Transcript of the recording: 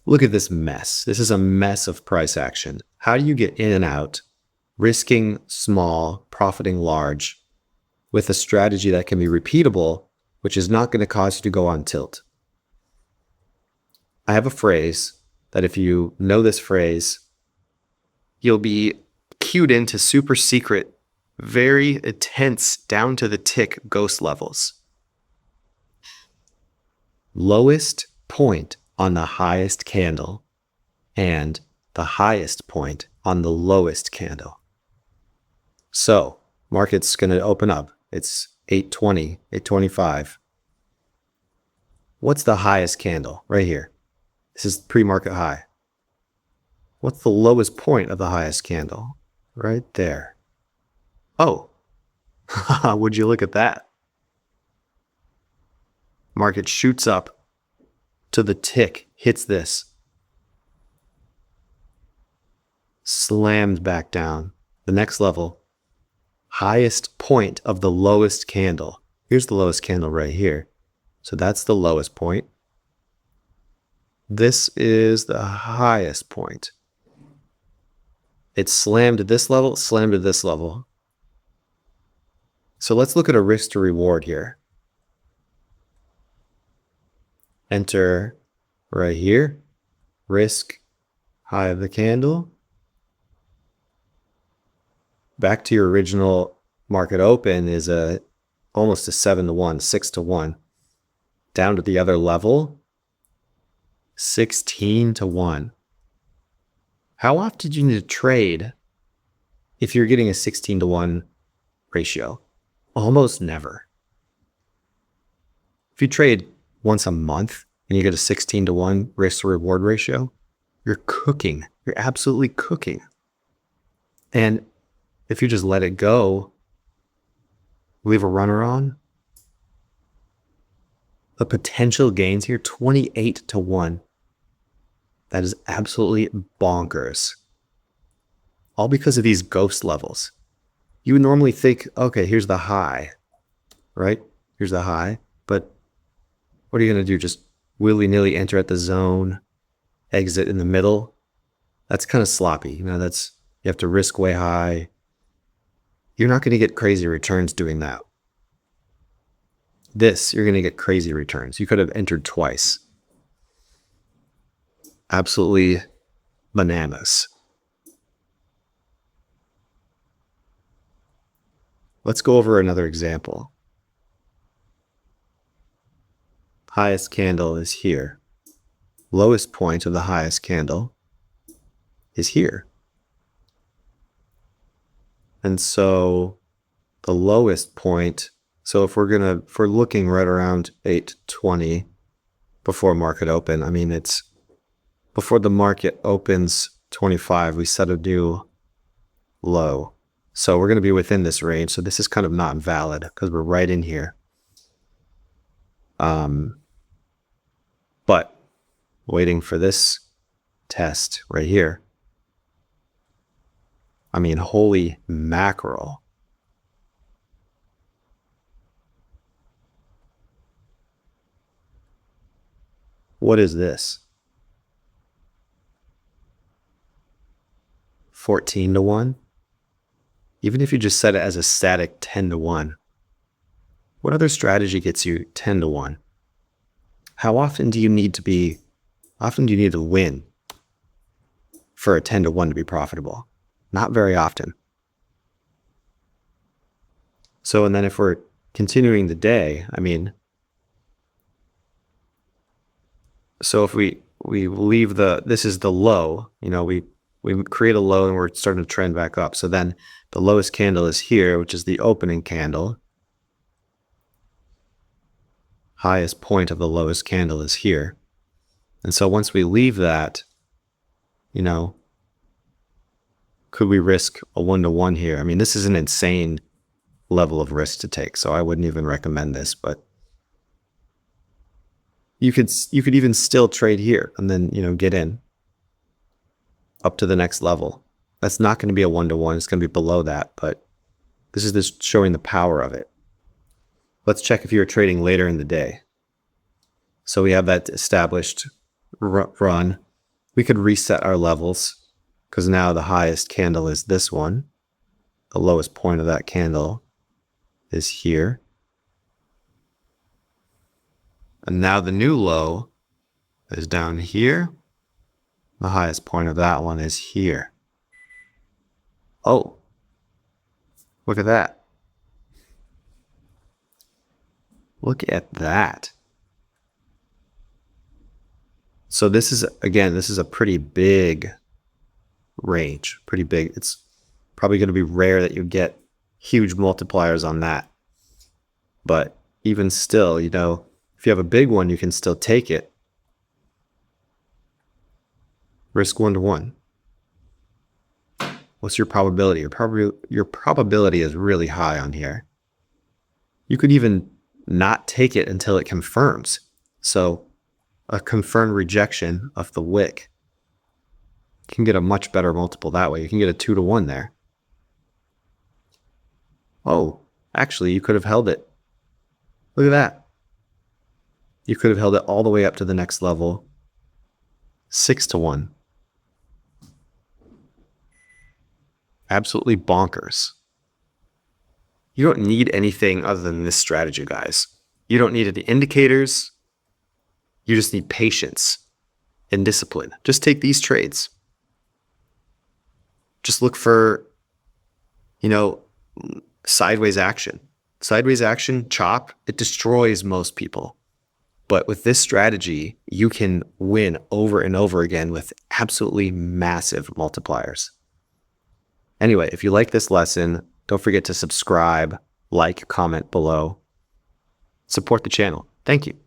Look at this mess. This is a mess of price action. How do you get in and out, risking small, profiting large, with a strategy that can be repeatable, which is not going to cause you to go on tilt? I have a phrase that if you know this phrase, you'll be cued into super secret, very intense, down to the tick ghost levels. Lowest point on the highest candle and the highest point on the lowest candle. So market's going to open up. It's 820, 825. What's the highest candle? Right here. This is pre-market high. What's the lowest point of the highest candle? Right there. Oh, would you look at that? Market shoots up to the tick, hits this, slams back down. The next level, highest point of the lowest candle. Here's the lowest candle right here. So that's the lowest point. This is the highest point. It slammed to this level, slammed to this level. So let's look at a risk to reward here. Enter right here, risk, high of the candle. Back to your original market open is almost a 7-to-1, 6-to-1. Down to the other level, 16-to-1. How often do you need to trade if you're getting a 16-to-1 ratio? Almost never. If you trade once a month and you get a 16-to-1 risk to reward ratio, you're cooking. You're absolutely cooking. And if you just let it go, leave a runner on, the potential gains here, 28-to-1. That is absolutely bonkers. All because of these ghost levels. You would normally think, okay, here's the high, right? Here's the high, but what are you going to do? Just willy-nilly enter at the zone, exit in the middle? That's kind of sloppy. You have to risk way high. You're not going to get crazy returns doing that. You're going to get crazy returns. You could have entered twice. Absolutely bananas. Let's go over another example. Highest candle is here. Lowest point of the highest candle is here. And so the lowest point, so if we're looking right around 820 before market open, I mean, it's before the market opens 25, we set a new low. So we're going to be within this range. So this is kind of not valid because we're right in here. But waiting for this test right here. I mean, holy mackerel. What is this? 14-to-1? Even if you just set it as a static 10-to-1, what other strategy gets you 10-to-1? How often do you need to win for a 10-to-1 to be profitable? Not very often. So, and then if we're continuing the day, I mean, so if we leave this is the low, we create a low and we're starting to trend back up. So then the lowest candle is here, which is the opening candle. Highest point of the lowest candle is here. And so once we leave that, could we risk a 1-to-1 here? I mean, this is an insane level of risk to take, so I wouldn't even recommend this, but you could even still trade here and then, get in up to the next level. That's not going to be a 1-to-1. It's going to be below that, but this is just showing the power of it. Let's check if you're trading later in the day. So we have that established run. We could reset our levels because now the highest candle is this one. The lowest point of that candle is here. And now the new low is down here. The highest point of that one is here. Oh, look at that. Look at that. So this is, again, this is a pretty big range, pretty big. It's probably going to be rare that you get huge multipliers on that. But even still, you know, if you have a big one, you can still take it. Risk 1-to-1. What's your probability? Your probability is really high on here. You could even not take it until it confirms. So a confirmed rejection of the wick, you can get a much better multiple that way. You can get a 2-to-1 there. Oh, actually, you could have held it. Look at that. You could have held it all the way up to the next level. 6-to-1. Absolutely bonkers. You don't need anything other than this strategy, guys. You don't need any indicators. You just need patience and discipline. Just take these trades. Just look for, you know, sideways action. Sideways action, chop, it destroys most people. But with this strategy, you can win over and over again with absolutely massive multipliers. Anyway, if you like this lesson, don't forget to subscribe, like, comment below. Support the channel. Thank you.